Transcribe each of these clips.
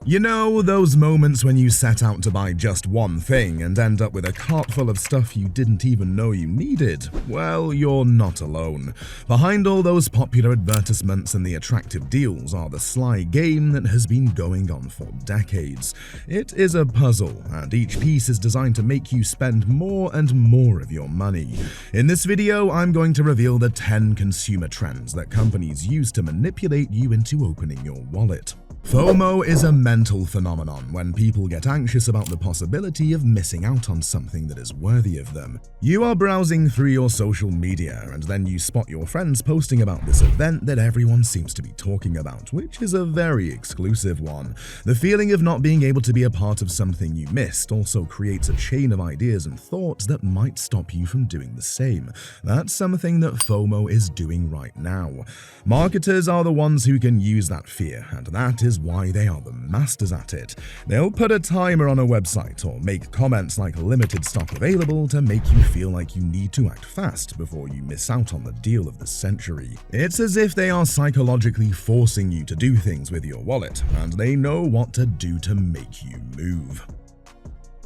You know, those moments when you set out to buy just one thing and end up with a cart full of stuff you didn't even know you needed? Well, you're not alone. Behind all those popular advertisements and the attractive deals are the sly game that has been going on for decades. It is a puzzle, and each piece is designed to make you spend more and more of your money. In this video, I'm going to reveal the 10 consumer trends that companies use to manipulate you into opening your wallet. FOMO is a mental phenomenon when people get anxious about the possibility of missing out on something that is worthy of them. You are browsing through your social media and then you spot your friends posting about this event that everyone seems to be talking about, which is a very exclusive one. The feeling of not being able to be a part of something you missed also creates a chain of ideas and thoughts that might stop you from doing the same. That's something that FOMO is doing right now. Marketers are the ones who can use that fear, and that is why they are the masters at it. They'll put a timer on a website or make comments like limited stock available to make you feel like you need to act fast before you miss out on the deal of the century. It's as if they are psychologically forcing you to do things with your wallet, and they know what to do to make you move.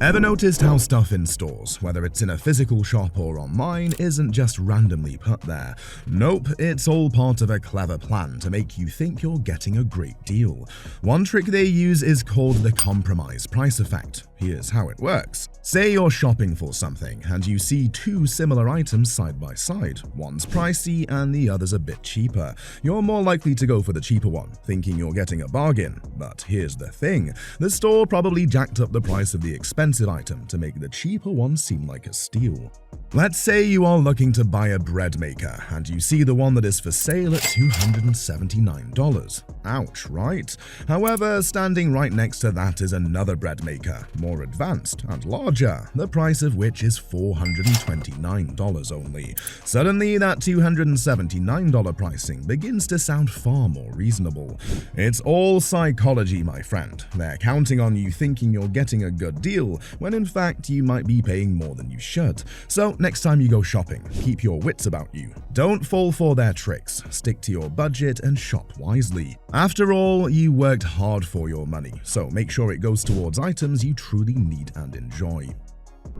Ever noticed how stuff in stores, whether it's in a physical shop or online, isn't just randomly put there? Nope, it's all part of a clever plan to make you think you're getting a great deal. One trick they use is called the compromise price effect. Here's how it works. Say you're shopping for something and you see two similar items side by side. One's pricey and the other's a bit cheaper. You're more likely to go for the cheaper one, thinking you're getting a bargain. But here's the thing, the store probably jacked up the price of the expensive item to make the cheaper one seem like a steal. Let's say you are looking to buy a bread maker and you see the one that is for sale at $279. Ouch, right? However, standing right next to that is another bread maker, more advanced and larger, the price of which is $429 only. Suddenly, that $279 pricing begins to sound far more reasonable. It's all psychology, my friend. They're counting on you thinking you're getting a good deal, when in fact you might be paying more than you should. So next time you go shopping, keep your wits about you. Don't fall for their tricks, stick to your budget and shop wisely. After all, you worked hard for your money, so make sure it goes towards items you truly need and enjoy.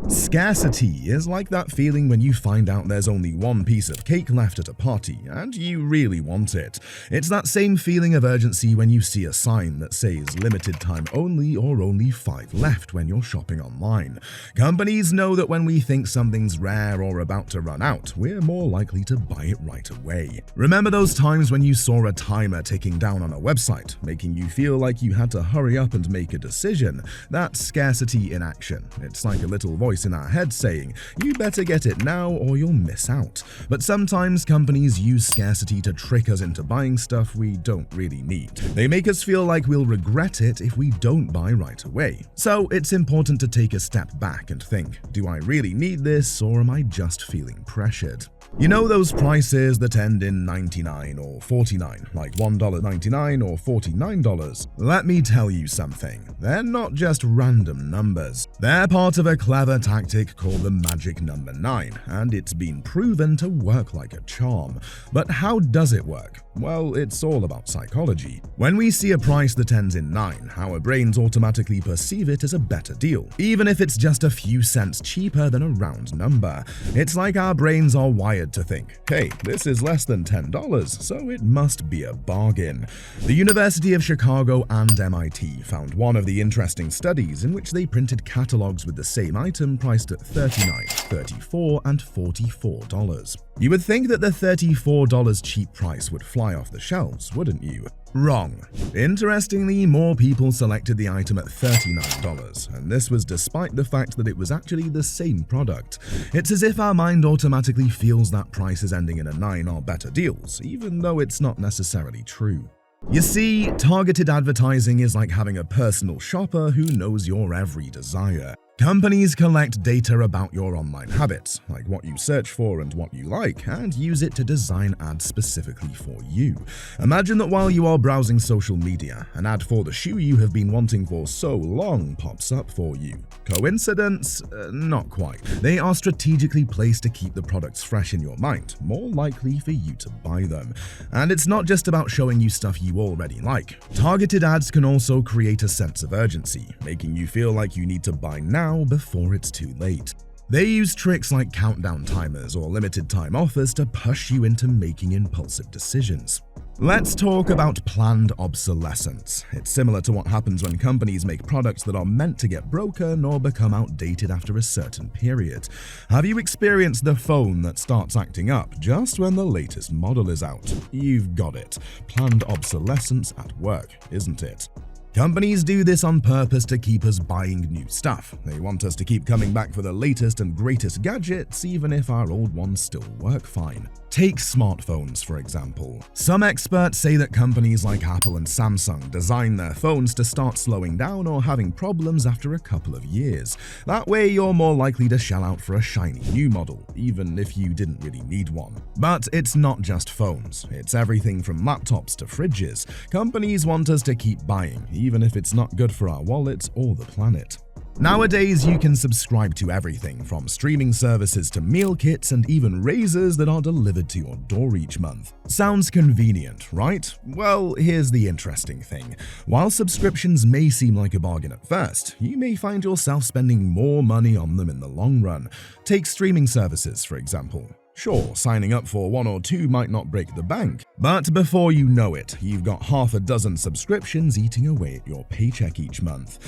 Scarcity is like that feeling when you find out there's only one piece of cake left at a party and you really want it. It's that same feeling of urgency when you see a sign that says limited time only or only 5 left when you're shopping online. Companies know that when we think something's rare or about to run out, we're more likely to buy it right away. Remember those times when you saw a timer ticking down on a website, making you feel like you had to hurry up and make a decision? That's scarcity in action. It's like a little voice in our head saying, you better get it now or you'll miss out. But sometimes companies use scarcity to trick us into buying stuff we don't really need. They make us feel like we'll regret it if we don't buy right away. So it's important to take a step back and think, do I really need this or am I just feeling pressured? You know those prices that end in 99 or 49, like $1.99 or $49? Let me tell you something, they're not just random numbers. They're part of a clever tactic called the magic number 9, and it's been proven to work like a charm. But how does it work? Well, it's all about psychology. When we see a price that ends in 9, our brains automatically perceive it as a better deal, even if it's just a few cents cheaper than a round number. It's like our brains are wired to think, hey, this is less than $10, so it must be a bargain. The University of Chicago and MIT found one of the interesting studies in which they printed catalogs with the same item priced at $39, $34, and $44. You would think that the $34 cheap price would fly off the shelves, wouldn't you? Wrong. Interestingly, more people selected the item at $39, and this was despite the fact that it was actually the same product. It's as if our mind automatically feels that prices ending in a 9 are better deals, even though it's not necessarily true. You see, targeted advertising is like having a personal shopper who knows your every desire. Companies collect data about your online habits, like what you search for and what you like, and use it to design ads specifically for you. Imagine that while you are browsing social media, an ad for the shoe you have been wanting for so long pops up for you. Coincidence? Not quite. They are strategically placed to keep the products fresh in your mind, more likely for you to buy them. And it's not just about showing you stuff you already like. Targeted ads can also create a sense of urgency, making you feel like you need to buy now before it's too late. They use tricks like countdown timers or limited time offers to push you into making impulsive decisions. Let's talk about planned obsolescence. It's similar to what happens when companies make products that are meant to get broken or become outdated after a certain period. Have you experienced the phone that starts acting up just when the latest model is out? You've got it. Planned obsolescence at work, isn't it? Companies do this on purpose to keep us buying new stuff. They want us to keep coming back for the latest and greatest gadgets, even if our old ones still work fine. Take smartphones, for example. Some experts say that companies like Apple and Samsung design their phones to start slowing down or having problems after a couple of years. That way, you're more likely to shell out for a shiny new model, even if you didn't really need one. But it's not just phones. It's everything from laptops to fridges. Companies want us to keep buying, even if it's not good for our wallets or the planet. Nowadays, you can subscribe to everything from streaming services to meal kits and even razors that are delivered to your door each month. Sounds convenient, right? Well, here's the interesting thing. While subscriptions may seem like a bargain at first, you may find yourself spending more money on them in the long run. Take streaming services, for example. Sure, signing up for one or two might not break the bank, but before you know it, you've got half a dozen subscriptions eating away at your paycheck each month.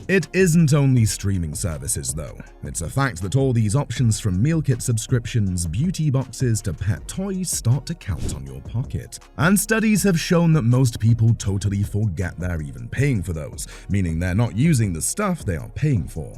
It isn't only streaming services though. It's a fact that all these options from meal kit subscriptions, beauty boxes to pet toys start to count on your pocket. And studies have shown that most people totally forget they're even paying for those, meaning they're not using the stuff they are paying for.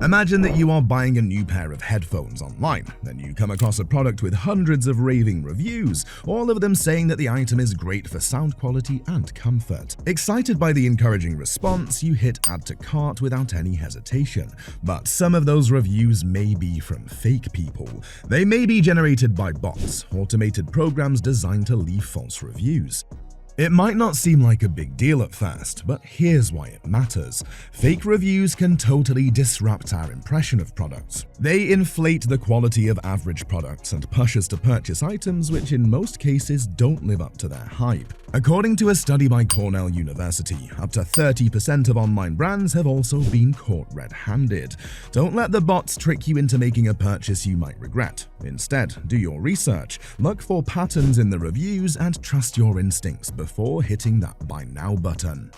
Imagine that you are buying a new pair of headphones online, then you come across a product with hundreds of raving reviews, all of them saying that the item is great for sound quality and comfort. Excited by the encouraging response, you hit add to cart without any hesitation. But some of those reviews may be from fake people. They may be generated by bots, automated programs designed to leave false reviews. It might not seem like a big deal at first, but here's why it matters. Fake reviews can totally disrupt our impression of products. They inflate the quality of average products and push us to purchase items which in most cases don't live up to their hype. According to a study by Cornell University, up to 30% of online brands have also been caught red-handed. Don't let the bots trick you into making a purchase you might regret. Instead, do your research, look for patterns in the reviews, and trust your instincts before hitting that buy now button.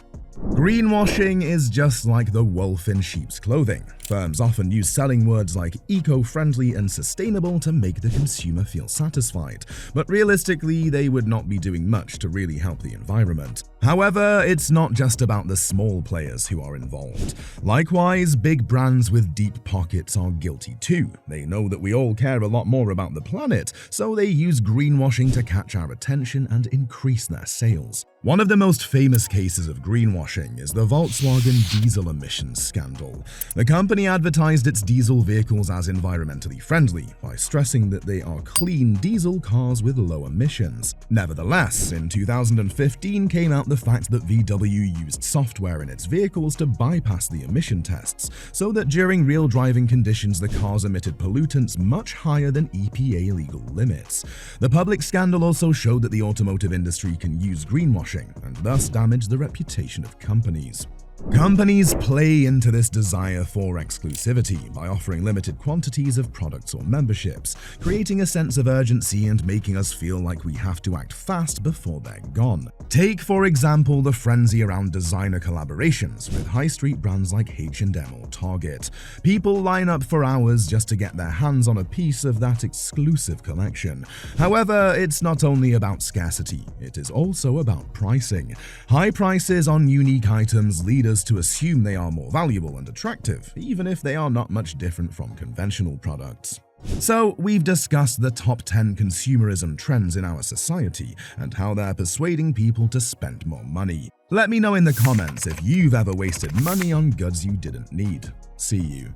Greenwashing is just like the wolf in sheep's clothing. Firms often use selling words like eco-friendly and sustainable to make the consumer feel satisfied, but realistically, they would not be doing much to really help the environment. However, it's not just about the small players who are involved. Likewise, big brands with deep pockets are guilty too. They know that we all care a lot more about the planet, so they use greenwashing to catch our attention and increase their sales. One of the most famous cases of greenwashing is the Volkswagen diesel emissions scandal. The company advertised its diesel vehicles as environmentally friendly by stressing that they are clean diesel cars with low emissions. Nevertheless, in 2015 came out the fact that VW used software in its vehicles to bypass the emission tests, so that during real driving conditions the cars emitted pollutants much higher than EPA legal limits. The public scandal also showed that the automotive industry can use greenwashing and thus damage the reputation of companies. Companies play into this desire for exclusivity by offering limited quantities of products or memberships, creating a sense of urgency and making us feel like we have to act fast before they're gone. Take, for example, the frenzy around designer collaborations with high street brands like H&M or Target. People line up for hours just to get their hands on a piece of that exclusive collection. However, it's not only about scarcity, it is also about pricing. High prices on unique items lead us to assume they are more valuable and attractive, even if they are not much different from conventional products. So, we've discussed the top 10 consumerism trends in our society and how they're persuading people to spend more money. Let me know in the comments if you've ever wasted money on goods you didn't need. See you.